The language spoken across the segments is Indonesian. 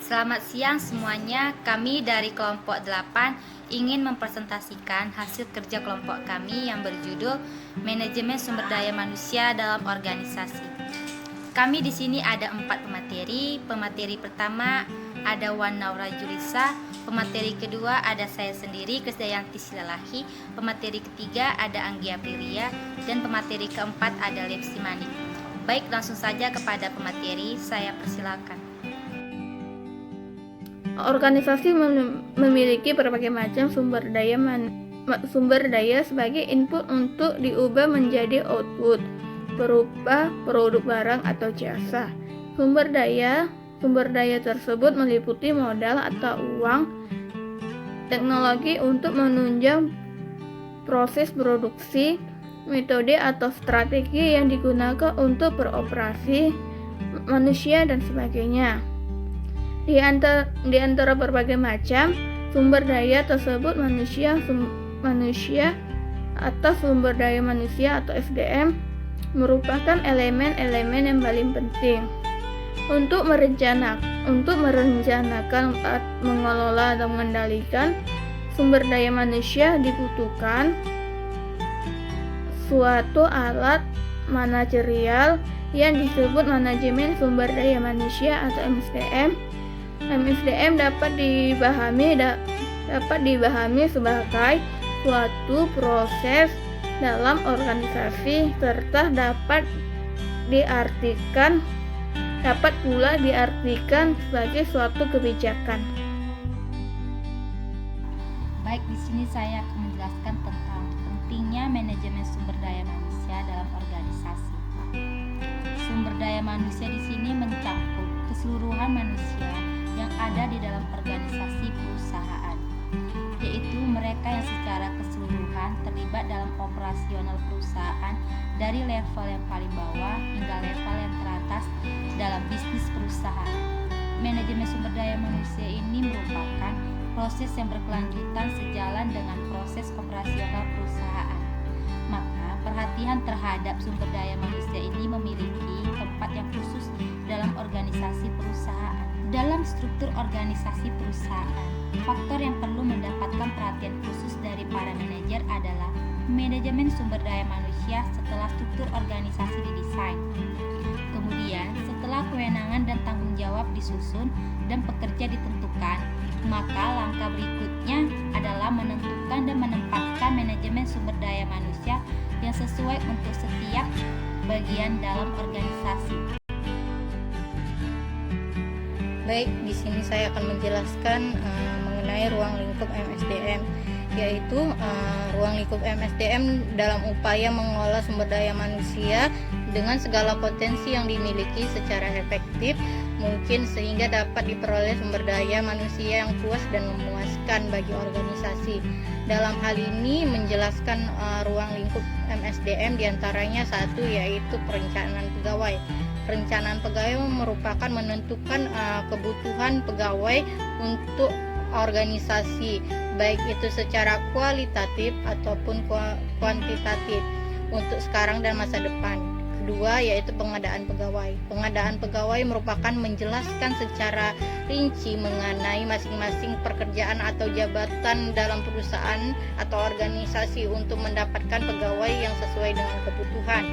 Selamat siang semuanya, kami dari kelompok 8 ingin mempresentasikan hasil kerja kelompok kami yang berjudul Manajemen Sumber Daya Manusia dalam Organisasi. Kami di sini ada 4 pemateri. Pemateri pertama ada Wan Naura Julisa, pemateri kedua ada saya sendiri Krisdayanti Silalahi, pemateri ketiga ada Anggia Aprilia, dan pemateri keempat ada Lepsi Manik. Baik, langsung saja kepada pemateri, saya persilakan. Organisasi memiliki berbagai macam sumber daya sebagai input untuk diubah menjadi output berupa produk barang atau jasa. Sumber daya tersebut meliputi modal atau uang, teknologi untuk menunjang proses produksi, metode atau strategi yang digunakan untuk beroperasi, manusia, dan sebagainya. Di antara berbagai macam sumber daya tersebut, manusia atau sumber daya manusia atau SDM merupakan elemen-elemen yang paling penting. Untuk merencanakan, mengelola, dan mengendalikan sumber daya manusia dibutuhkan suatu alat manajerial yang disebut manajemen sumber daya manusia atau MSDM. MSDM dapat dipahami sebagai suatu proses dalam organisasi serta dapat pula diartikan sebagai suatu kebijakan. Baik, di sini saya akan menjelaskan tentang pentingnya manajemen sumber daya manusia dalam organisasi. Sumber daya manusia di sini mencakup keseluruhan manusia yang ada di dalam organisasi perusahaan, yaitu mereka yang secara keseluruhan terlibat dalam operasional perusahaan dari level yang paling bawah hingga level yang teratas dalam bisnis perusahaan. Manajemen sumber daya manusia ini merupakan proses yang berkelanjutan sejalan dengan proses operasional perusahaan. Maka perhatian terhadap sumber daya manusia ini memiliki tempat yang khusus dalam organisasi perusahaan. Dalam struktur organisasi perusahaan, faktor yang perlu mendapatkan perhatian khusus dari para manajer adalah manajemen sumber daya manusia setelah struktur organisasi didesain. Kemudian, setelah kewenangan dan tanggung jawab disusun dan pekerja ditentukan, maka langkah berikutnya adalah menentukan dan menempatkan manajemen sumber daya manusia yang sesuai untuk setiap bagian dalam organisasi. Baik, di sini saya akan menjelaskan mengenai ruang lingkup MSDM, yaitu ruang lingkup MSDM dalam upaya mengolah sumber daya manusia dengan segala potensi yang dimiliki secara efektif mungkin sehingga dapat diperoleh sumber daya manusia yang puas dan memuaskan bagi organisasi. Dalam hal ini menjelaskan ruang lingkup MSDM diantaranya satu, yaitu perencanaan pegawai. Perencanaan pegawai merupakan menentukan kebutuhan pegawai untuk organisasi, baik itu secara kualitatif ataupun kuantitatif untuk sekarang dan masa depan. Kedua, yaitu pengadaan pegawai. Pengadaan pegawai merupakan menjelaskan secara rinci mengenai masing-masing pekerjaan atau jabatan dalam perusahaan atau organisasi untuk mendapatkan pegawai yang sesuai dengan kebutuhan.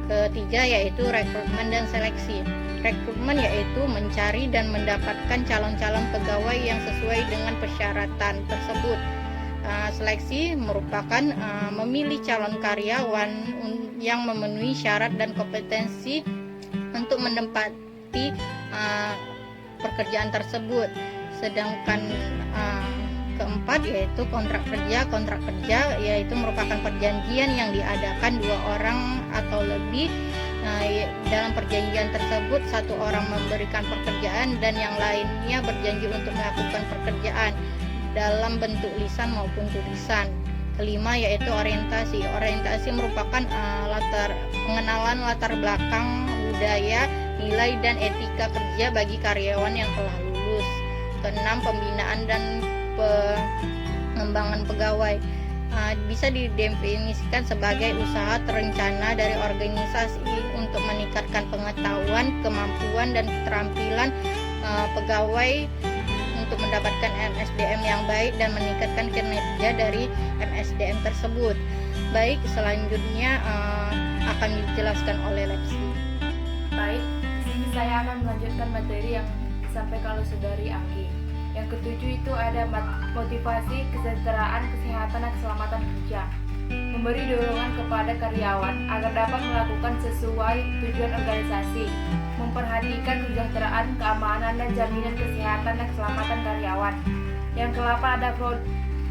Ketiga, yaitu rekrutmen dan seleksi. Rekrutmen yaitu mencari dan mendapatkan calon-calon pegawai yang sesuai dengan persyaratan tersebut. Seleksi merupakan memilih calon karyawan yang memenuhi syarat dan kompetensi untuk menempati pekerjaan tersebut. Sedangkan keempat, yaitu kontrak kerja. Kontrak kerja yaitu merupakan perjanjian yang diadakan dua orang atau lebih. Dalam perjanjian tersebut satu orang memberikan pekerjaan dan yang lainnya berjanji untuk melakukan pekerjaan dalam bentuk lisan maupun tulisan. Kelima, yaitu orientasi. Orientasi merupakan pengenalan latar belakang, budaya, nilai dan etika kerja bagi karyawan yang telah lulus. Keenam, pembinaan dan pengembangan pegawai. Bisa didefinisikan sebagai usaha terencana dari organisasi untuk meningkatkan pengetahuan, kemampuan, dan keterampilan pegawai untuk mendapatkan MSDM yang baik dan meningkatkan kinerja dari MSDM tersebut. Baik, selanjutnya akan dijelaskan oleh Lepsi. Baik, di sini saya akan melanjutkan materi yang disampaikan oleh Saudari Anggi. Yang ketujuh itu ada motivasi, kesejahteraan, kesehatan, dan keselamatan kerja. Memberi dorongan kepada karyawan agar dapat melakukan sesuai tujuan organisasi. Memperhatikan kesejahteraan, keamanan, dan jaminan kesehatan dan keselamatan karyawan. Yang ke-8 ada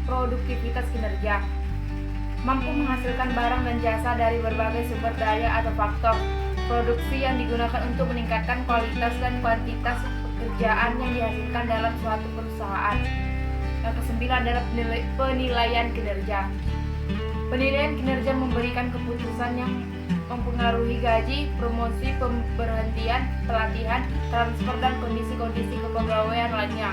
produktivitas kinerja. Mampu menghasilkan barang dan jasa dari berbagai sumber daya atau faktor produksi yang digunakan untuk meningkatkan kualitas dan kuantitas pekerjaan yang dihasilkan dalam suatu perusahaan. Yang ke-9 adalah penilaian kinerja. Penilaian kinerja memberikan keputusan yang mempengaruhi gaji, promosi, pemberhentian, pelatihan, transfer, dan kondisi-kondisi kepegawaian lainnya.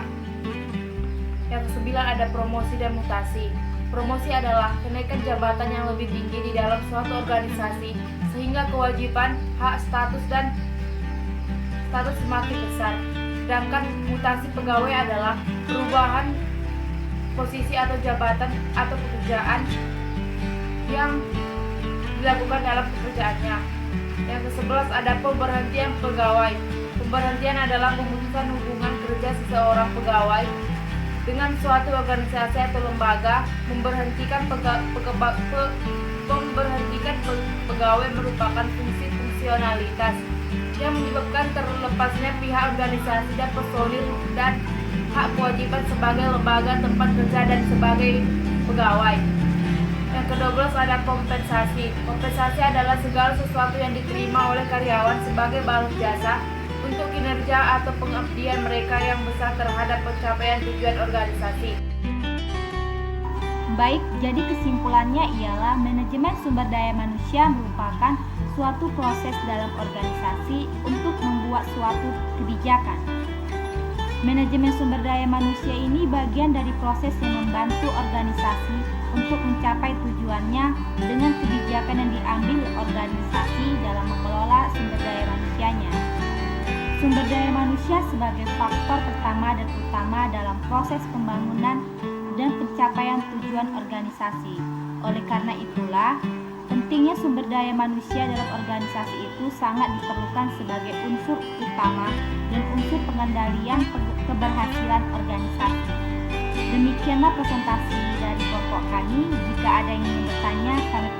Yang ke-9 ada promosi dan mutasi. Promosi adalah kenaikan jabatan yang lebih tinggi di dalam suatu organisasi, sehingga kewajiban, hak, status semakin besar. Sedangkan mutasi pegawai adalah perubahan posisi atau jabatan atau pekerjaan yang dilakukan dalam pekerjaannya. Yang ke-11 ada pemberhentian pegawai. Pemberhentian adalah pemutusan hubungan kerja seseorang pegawai dengan suatu organisasi atau lembaga. Memberhentikan pegawai merupakan fungsi fungsionalitas yang menyebabkan terlepasnya pihak organisasi dan personil dan hak kewajiban sebagai lembaga tempat kerja dan sebagai pegawai. Yang ke-12 ada kompensasi. Kompensasi adalah segala sesuatu yang diterima oleh karyawan sebagai balas jasa untuk kinerja atau pengabdian mereka yang besar terhadap pencapaian tujuan organisasi. Baik, jadi kesimpulannya ialah manajemen sumber daya manusia merupakan suatu proses dalam organisasi untuk membuat suatu kebijakan. Manajemen sumber daya manusia ini bagian dari proses yang membantu organisasi untuk mencapai tujuannya dengan kebijakan yang diambil organisasi dalam mengelola sumber daya manusianya. Sumber daya manusia sebagai faktor pertama dan utama dalam proses pembangunan dan pencapaian tujuan organisasi. Oleh karena itulah, pentingnya sumber daya manusia dalam organisasi itu sangat diperlukan sebagai unsur utama dan unsur pengendalian keberhasilan organisasi. Demikianlah presentasi dari kelompok kami. Jika ada yang ingin bertanya, kami